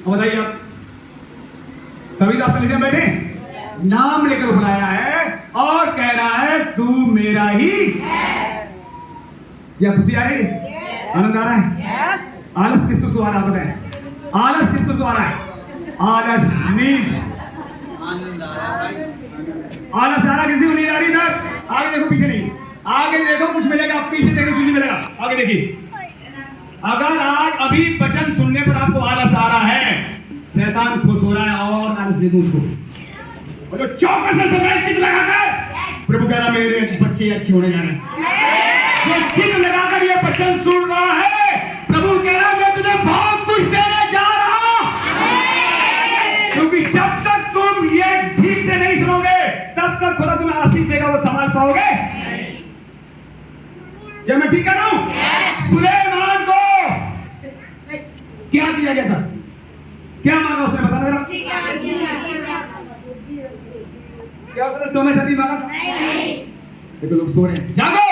बताइए आप, तभी तो आप कलीसिया में बैठे, नाम लेकर बुलाया है और कह रहा है तू मेरा ही है। क्या खुशी आ रही है? आनंद आ रहा है? आलस किसको सो आ रहा है? आलस किसको सो आ रहा है? आलस नींद, आलस आ रहा, किसी को नींद आ रही था? आगे देखो, पीछे नहीं, आगे देखो, कुछ मिलेगा, पीछे देखो कुछ नहीं मिलेगा, आगे देखिए। अगर आज अभी वचन सुनने पर आपको आलस आ रहा है, शैतान खुश हो रहा है और आलस दे दूं उसको, और जो चौकस से सुन रहा है चित्त लगाकर, प्रभु कह रहा मेरे बच्चे अच्छे होने जा रहे हैं। जो चित्त लगाकर ये वचन सुन रहा है, प्रभु कह रहा मैं तुझे बहुत कुछ देने जा रहा हूं। क्योंकि जब तक तुम ये ठीक से नहीं सुनोगे, तब तक खुदा तुम्हें आशीष देगा, वो संभाल पाओगे? ये मैं ठीक कर रहा हूं? सुलेमान को क्या दिया गया था? क्या मांगा उसने, बता मेरा? क्या उसने सोना चांदी मांगा था? नहीं। तो लोग सो रहे हैं, जागो।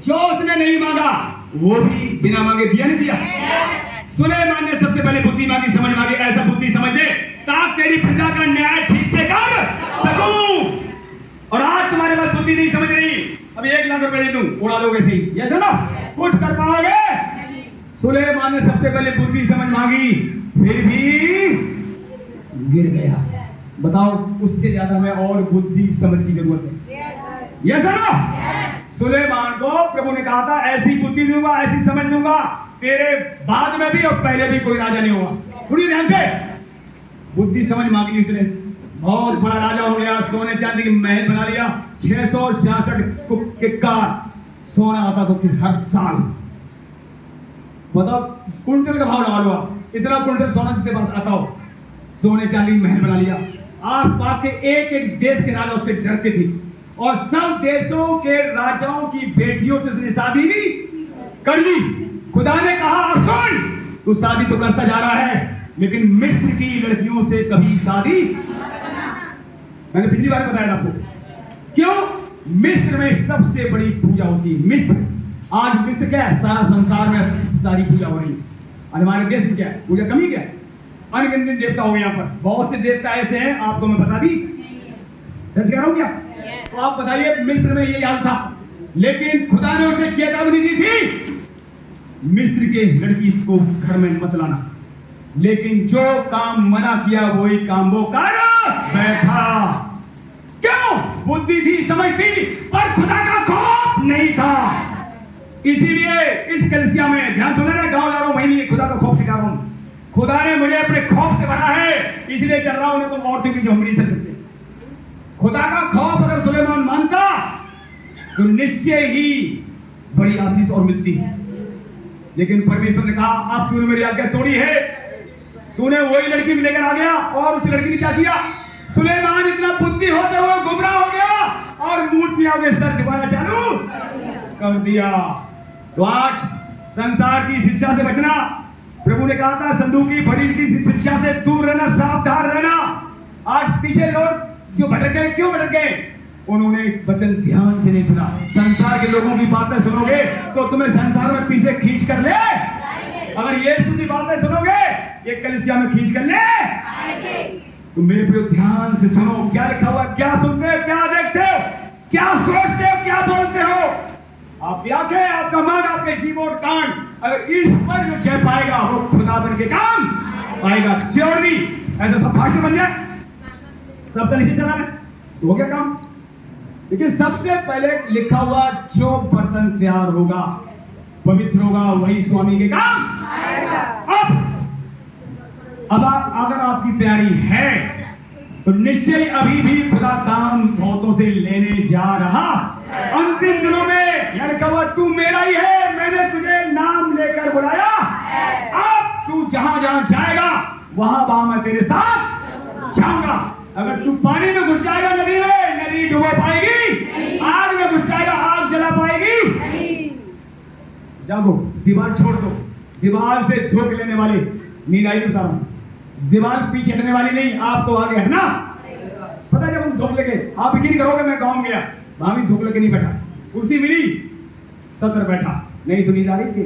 जो उसने नहीं मांगा वो भी बिना मांगे दिया नहीं दिया। सुलेमान ने सबसे पहले बुद्धि मांगी, समझ मांगी, ऐसा बुद्धि समझ दे ताकि तेरी प्रजा का न्याय ठीक से कर सकूं। और आज तुम्हारे पास बुद्धि नहीं, समझ नहीं, अब 1 लाख रुपए दे दूं, उड़ा दोगे सही, ये सुनो, कुछ कर पाओगे? सुलेमान ने सबसे पहले बुद्धि समझ मांगी, फिर भी गिर गया। बताओ, उससे ज्यादा हमें और बुद्धि समझ की जरूरत है। ये सुनो, सुलेमान को प्रभु ने कहा था ऐसी बुद्धि दूंगा, ऐसी समझ दूंगा, तेरे बाद में भी और पहले भी कोई राजा नहीं होगा। सुनिए ध्यान से, बुद्धि समझ मांगी उसने, बहुत बड़ा राजा हो गया, सोने चांदी की महल बना लिया, 666 के कार सोना आता था उसके हर साल। बताओ, कुंटल का भाव लगा लो, इतना कुंटल सोना जिसके पास आता हो, सोने चांदी की महल बना लिया। आसपास के एक एक देश के राजा उससे डरते थे, और सब देशों के राजाओं की बेटियों से उसने शादी भी कर ली। खुदा ने कहा अब सुन, तू शादी तो करता जा रहा है, लेकिन मिस्र की लड़कियों से कभी शादी, मैंने पिछली बार बताया आपको, क्यों? मिस्र में सबसे बड़ी पूजा होती है। मिस्र, आज मिस्र क्या है? सारा संसार में सारी पूजा हो रही है। और हमारे देश में क्या है? पूजा कमी क्या है? अनगिनत देवता हो गए यहाँ पर, बहुत से देवता ऐसे हैं, आपको मैं बता दी, सच कह रहा हूं क्या? तो आप बताइए, मिस्र में ये हाल था, लेकिन खुदा ने उसे चेतावनी दी थी, मिस्र के लड़की को घर में मत लाना। लेकिन जो काम मना किया वही काम वो कर बैठा। क्यों? बुद्धि थी, समझ थी, पर खुदा का खौफ नहीं था। इसीलिए इस कलीसिया में ध्यान सुने ना, गांव जा रहा हूं, वहीं नहीं खुदा का खौफ सिखा रहा हूं। खुदा ने मुझे अपने खौफ से भरा है, इसलिए चल रहा हूं, नहीं तो और भी हम नहीं चल सकते। खुदा का खौफ अगर सुलेमान मानता तो निश्चय ही बड़ी आशीष और मिलती है। लेकिन परमेश्वर ने कहा अब तूने मेरी आज्ञा तोड़ी है, तूने वही लड़की भी लेकर आ गया, और उस लड़की ने क्या किया? सुलेमान इतना बुद्धि होते हुए गुमराह हो गया और मूर्तियां में सर झुकाना चालू कर दिया। तो आज संसार की शिक्षा से बचना, प्रभु ने कहा था संदूक की फरीद की शिक्षा से दूर रहना, सावधान रहना। आज पीछे लोग जो भटक गए, क्यों भटक गए? उन्होंने वचन ध्यान से नहीं सुना। संसार के लोगों की बातें सुनोगे तो तुम्हें संसार में पीछे खींच कर ले, अगर यीशु की बातें सुनोगे ये कलीसिया में खींच कर ले। तो मेरे प्रिय ध्यान से सुनो, क्या लिखा हुआ, क्या सुनते हो, क्या देखते हो, क्या सोचते हो, क्या बोलते हो? आपकी आंखें, आपका मन, आपके जीव और कान, अगर इस पर जो जय पाएगा वो खुदा बन के काम आएगा। श्योरली ऐसा सब भाषण बन जाए, सब कलीसिया चला रहे तो हो गया काम। लेकिन सबसे पहले लिखा हुआ जो बर्तन तैयार होगा, पवित्र होगा, वही स्वामी के काम आएगा। अब अगर आपकी तैयारी है तो निश्चय अभी भी खुदा काम बहुतों से लेने जा रहा। अंतिम दिनों में यानी कहा तू मेरा ही है, मैंने तुझे नाम लेकर बुलाया, अब तू जहां जहां जाएगा वहां वहां मैं तेरे साथ जाऊंगा। अगर तू पानी में घुस जाएगा नदी में, नदी डुबो पाएगी, आग में घुस जाएगा, आग जला पाएगी। जागो, दीवार छोड़ दो, दीवार से धोख लेने वाले नींद आई बता रहा हूं, दीवार पीछे हटने वाली नहीं, आपको आगे हटना पता है। जब हम धोख लेके, आप यकीन करोगे, मैं गांव गया, वहां भी धोख लेके नहीं बैठा, कुर्सी मिली सत्र बैठा, नहीं तो नींद आ रही थी।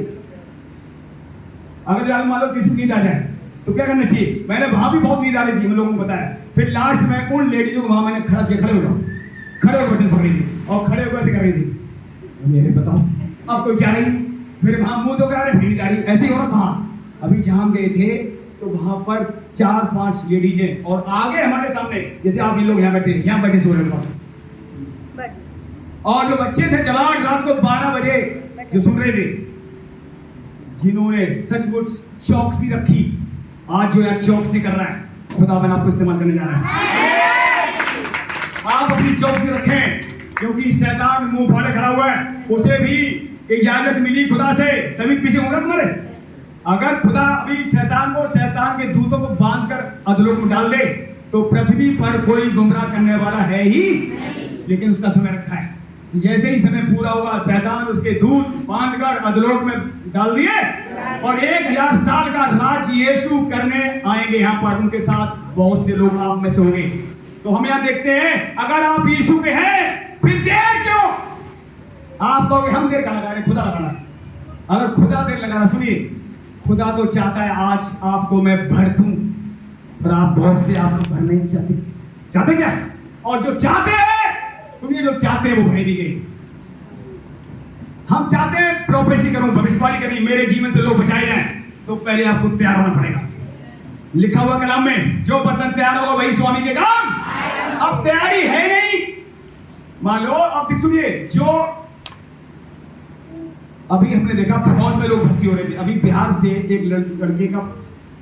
अगर मान लो किसी नींद आ जाए तो क्या करना चाहिए? मैंने वहां भी बहुत नींद आ रही थी, मैं लोगों को बताया। फिर लास्ट में उन लेडीजों को वहां मैंने खड़ा किया, खड़े हो जाओ, खड़े होकर वचन सुन रही थी और खड़े होकर ऐसे कर रही थी, मेरे बताओ अब कोई चाह रही। फिर वहां मुंह तो कह रहे भिड़ जा रही, ऐसे ही हो रहा था। अभी जहां हम गए थे तो वहां पर 4-5 लेडीज हैं और आगे हमारे सामने जैसे आप ये लोग यहाँ बैठे सो रहे थे, और जो बच्चे थे जवान रात को 12 बजे जो सुन रहे थे, जिन्होंने सचमुच चौकसी रखी, आज जो है चौकसी कर रहा है, खुदावन आपको इस्तेमाल करने जा रहा है। आप अपनी चौकसी रखें, क्योंकि शैतान मुंह फाड़े खड़ा हुआ है, उसे भी इजाजत मिली खुदा से, तभी पीछे होगा तुम्हारे। अगर खुदा अभी शैतान के दूतों को बांधकर अधलोक में डाल दे तो पृथ्वी पर कोई गुमराह करने वाला है ही, लेकिन उसका समय रखा है। जैसे ही समय पूरा होगा, शैतान उसके दूत बांधकर अधलोक में डाल दिए और 1000 साल का राज यीशु करने आएंगे यहाँ पर, उनके साथ बहुत से लोग आप में से होंगे। तो हम यहाँ देखते हैं, अगर आप यीशु के हैं फिर देर क्यों? आप कहोगे हम देर कहाँ लगा रहे, खुदा लगाना। अगर खुदा देर लगा रहा, सुनिए, खुदा तो चाहता है आज आपको मैं भर दूं, पर आप बहुत से आपको भर नहीं चाहते क्या? और जो चाहते हैं, सुनिए, जो चाहते हैं वो भर भी गए। हम चाहते हैं प्रोफेसी करूं, भविष्यवाणी करी, मेरे जीवन से लोग बचाए जाएं, तो पहले आपको तैयार होना पड़ेगा। लिखा हुआ कलाम में, जो बर्तन तैयार होगा वही स्वामी के काम। अब तैयारी है नहीं, मान लो। अब सुनिए, जो अभी हमने देखा फौज में लोग भर्ती हो रहे थे, अभी बिहार से एक लड़के का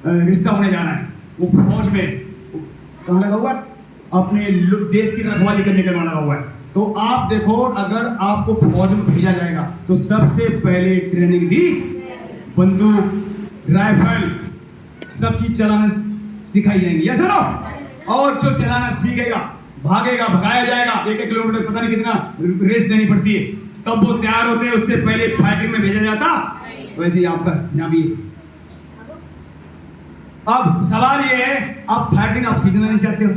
रिश्ता होने जाना है, वो फौज में कहाँ लगा हुआ है, अपने देश की रखवाली करने के लिए लगा हुआ है। तो आप देखो, अगर आपको फौज में भेजा जाएगा तो सबसे पहले ट्रेनिंग दी, बंदूक, राइफल, सब चीज चलाना सिखाई जाएंगी, ऐसा ना। और जो चलाना सीखेगा, भागेगा, भगाया जाएगा, 1-1 किलोमीटर पता नहीं कितना रेस देनी पड़ती है, तब वो तैयार होते हैं। उससे पहले फाइटिंग में भेजा जाता। वैसे ही आपका यहाँ भी। अब सवाल ये है, आप फाइटिंग आप सीखना नहीं चाहते हो?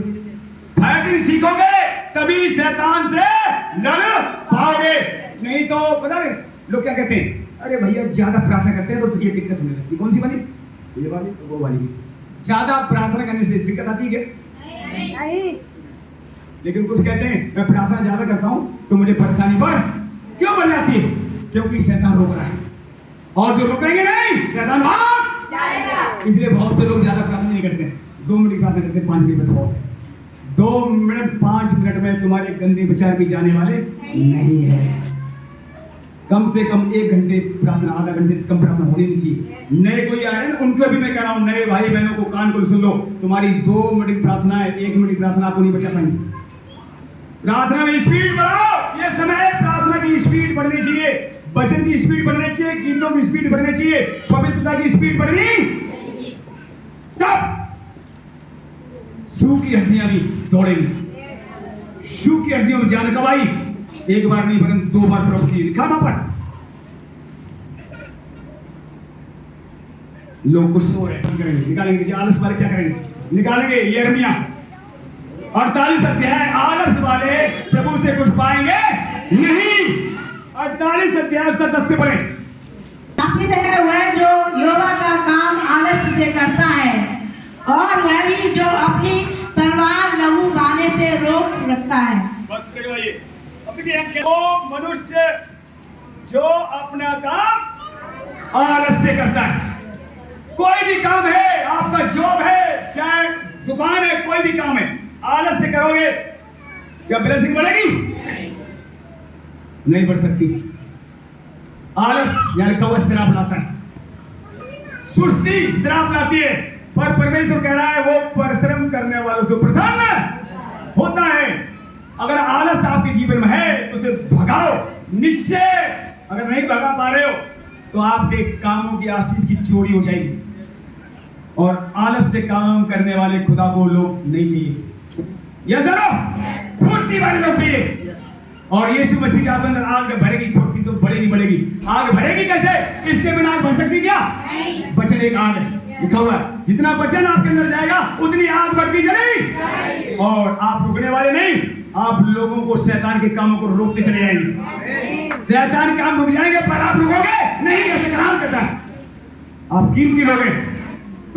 फाइटिंग सीखोगे तभी शैतान से लड़ पाओगे, नहीं तो पता है लोग क्या कहते हैं, अरे भैया ज्यादा प्रार्थना करते हैं तो ये दिक्कत होने लगती। कौन सी वाली? ये वाली, वो वाली। ज्यादा प्रार्थना करने से दिक्कत आती है क्या? नहीं। लेकिन कुछ कहते हैं मैं प्रार्थना ज्यादा करता हूं तो मुझे परेशानी बढ़ क्यों बढ़ जाती है? क्योंकि शैतान रोक रहा है, और जो रुकेंगे नहीं शैतान भाग जाएगा। इसलिए बहुत से लोग ज्यादा प्रार्थना नहीं करते, 2 मिनट की प्रार्थना करते, 5 मिनट में 2 मिनट 5 मिनट में तुम्हारे गंदे विचार भी जाने वाले नहीं है। कम से कम 1 घंटे प्रार्थना, आधा घंटे से कम प्रार्थना होनी चाहिए। नए कोई आ रहे हैं उनको भी मैं कह रहा हूँ, नए भाई बहनों को कान को सुन लो, तुम्हारी 2 मिनट की प्रार्थना है, 1 मिनट की प्रार्थना आपको नहीं बचा पाएंगे। प्रार्थना में स्पीड बढ़ाओ, ये समय प्रार्थना की स्पीड बढ़नी चाहिए, वचन की स्पीड बढ़नी चाहिए, गीतों की स्पीड बढ़नी चाहिए, पवित्रता की स्पीड बढ़नी। तब शू की हड्डियां भी दौड़ेंगी। शू की हड्डियों में जान कब आई? 1 बार नहीं परंतु 2 बार प्रभु लिखा ना पढ़। लोग कुछ सो रहे हैं, निकालेंगे आलस वाले, क्या करेंगे? निकालेंगे यिर्मयाह 48 अध्याय, आलस वाले प्रभु से कुछ पाएंगे नहीं। 48 अध्याय उसका 10 से पढ़े। आपने देखा हुआ है जो यहोवा का काम आलस्य से करता है, और वह भी जो अपनी तलवार लहू बहाने से रोक रखता है। बस देखिए, अब देखिए, वो मनुष्य जो अपना काम आलस से करता है, कोई भी काम है, आपका जॉब है, चाहे दुकान है, कोई भी काम है, आलस से करोगे क्या ब्लेसिंग बढ़ेगी? नहीं बढ़ सकती। आलस यानी कवच श्राप लाता है, सुस्ती श्राप लाती है, पर परमेश्वर कह रहा है वो परिश्रम करने वालों से प्रसन्न होता है। अगर आलस आपके जीवन में है तो उसे भगाओ निश्चय। अगर नहीं भगा पा रहे हो तो आपके कामों की आशीष की चोरी हो जाएगी, और आलस से काम करने वाले खुदा को लोग नहीं चाहिए, यह जरूर फुर्ती वाले लोग चाहिए। और यीशु मसीह के अंदर आग जब बढ़ेगी, फुर्ती तो बढ़ेगी। आग बढ़ेगी कैसे? इसके बिना आग बढ़ सकती क्या? वचन एक आग है, लिखा हुआ है, जितना वचन आपके अंदर जाएगा उतनी आग बढ़ती चलेगी, और आप रुकने वाले नहीं, आप लोगों को शैतान के कामों को रोकते चले जाएंगे। शैतान के काम रुक जाएंगे पर आप रुकोगे नहीं, ऐसे काम करता है। आप कीमती लोग हैं,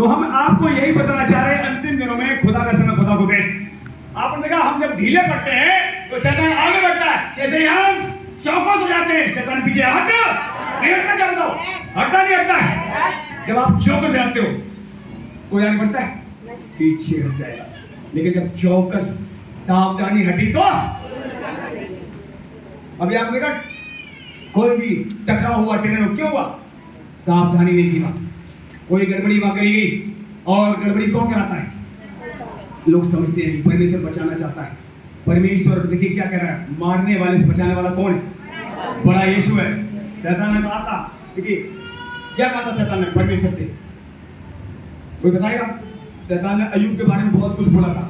तो हम आपको यही बताना चाह रहे हैं, अंतिम दिनों में खुदा का समय खुदा को दें। आपने देखा हम जब ढीले पड़ते हैं तो शैतान आगे बढ़ता है, जैसे हम चौकस हो जाते हैं शैतान पीछे हट नहीं हटता, क्या बताओ, हटता नहीं हटता है। जब आप चौकस हो जाते हो कोई आगे बढ़ता है, पीछे हट जाएगा। लेकिन जब चौकस सावधानी हटी तो अभी आपने देखा कोई भी टकराव हुआ, ट्रेन क्यों हुआ, सावधानी नहीं थी वहां, कोई गड़बड़ी वहां करी गई। और गड़बड़ी कौन कराता है, लोग समझते हैं परमेश्वर बचाना चाहता है। परमेश्वर देखिए क्या कह रहा है, मारने वाले से बचाने वाला कौन है, बड़ा यीशु है। शैतान ने कहा था, देखिए क्या कहा था शैतान ने परमेश्वर से, कोई बताएगा। शैतान ने अय्यूब के बारे में बहुत कुछ बोला था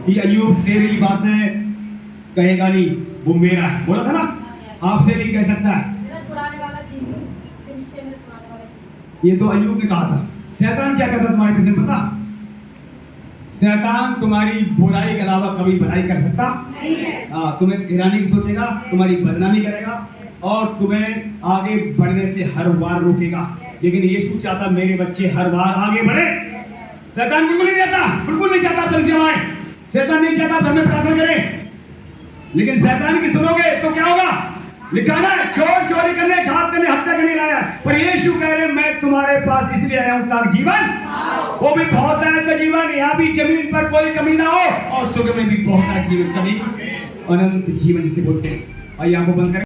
कि अय्यूब तेरी बातें कहेगा नहीं, वो मेरा है, बोला था ना, आपसे नहीं कह सकता है, ये तो अय्यूब ने कहा था। शैतान क्या कहता तुम्हारे पीछे पता, शैतान तुम्हारी बुराई के अलावा कभी भलाई कर सकता नहीं है। तुम्हें गिराने की सोचेगा, तुम्हारी बदनामी करेगा और तुम्हें आगे बढ़ने से हर बार रोकेगा। लेकिन यीशु चाहता मेरे बच्चे हर बार आगे बढ़े। शैतान बिल्कुल नहीं चाहता, बिल्कुल नहीं चाहता तुम सेवाएं, शैतान नहीं चाहता घर में प्रार्थना करें। लेकिन शैतान की सुनोगे तो क्या होगा, लिखा है चोर चोरी करने, घात करने, हत्या करने लाया, पर यीशु कह रहे मैं तुम्हारे पास इसलिए आया हूं ताकि जीवन, वो भी बहुत है जीवन, यहाँ भी जमीन पर कोई कमी ना हो और स्वर्ग में भी बहुत है जीवन, कभी अनंत जीवन जिसे बोलते हैं। आइए आंखों बंद करें।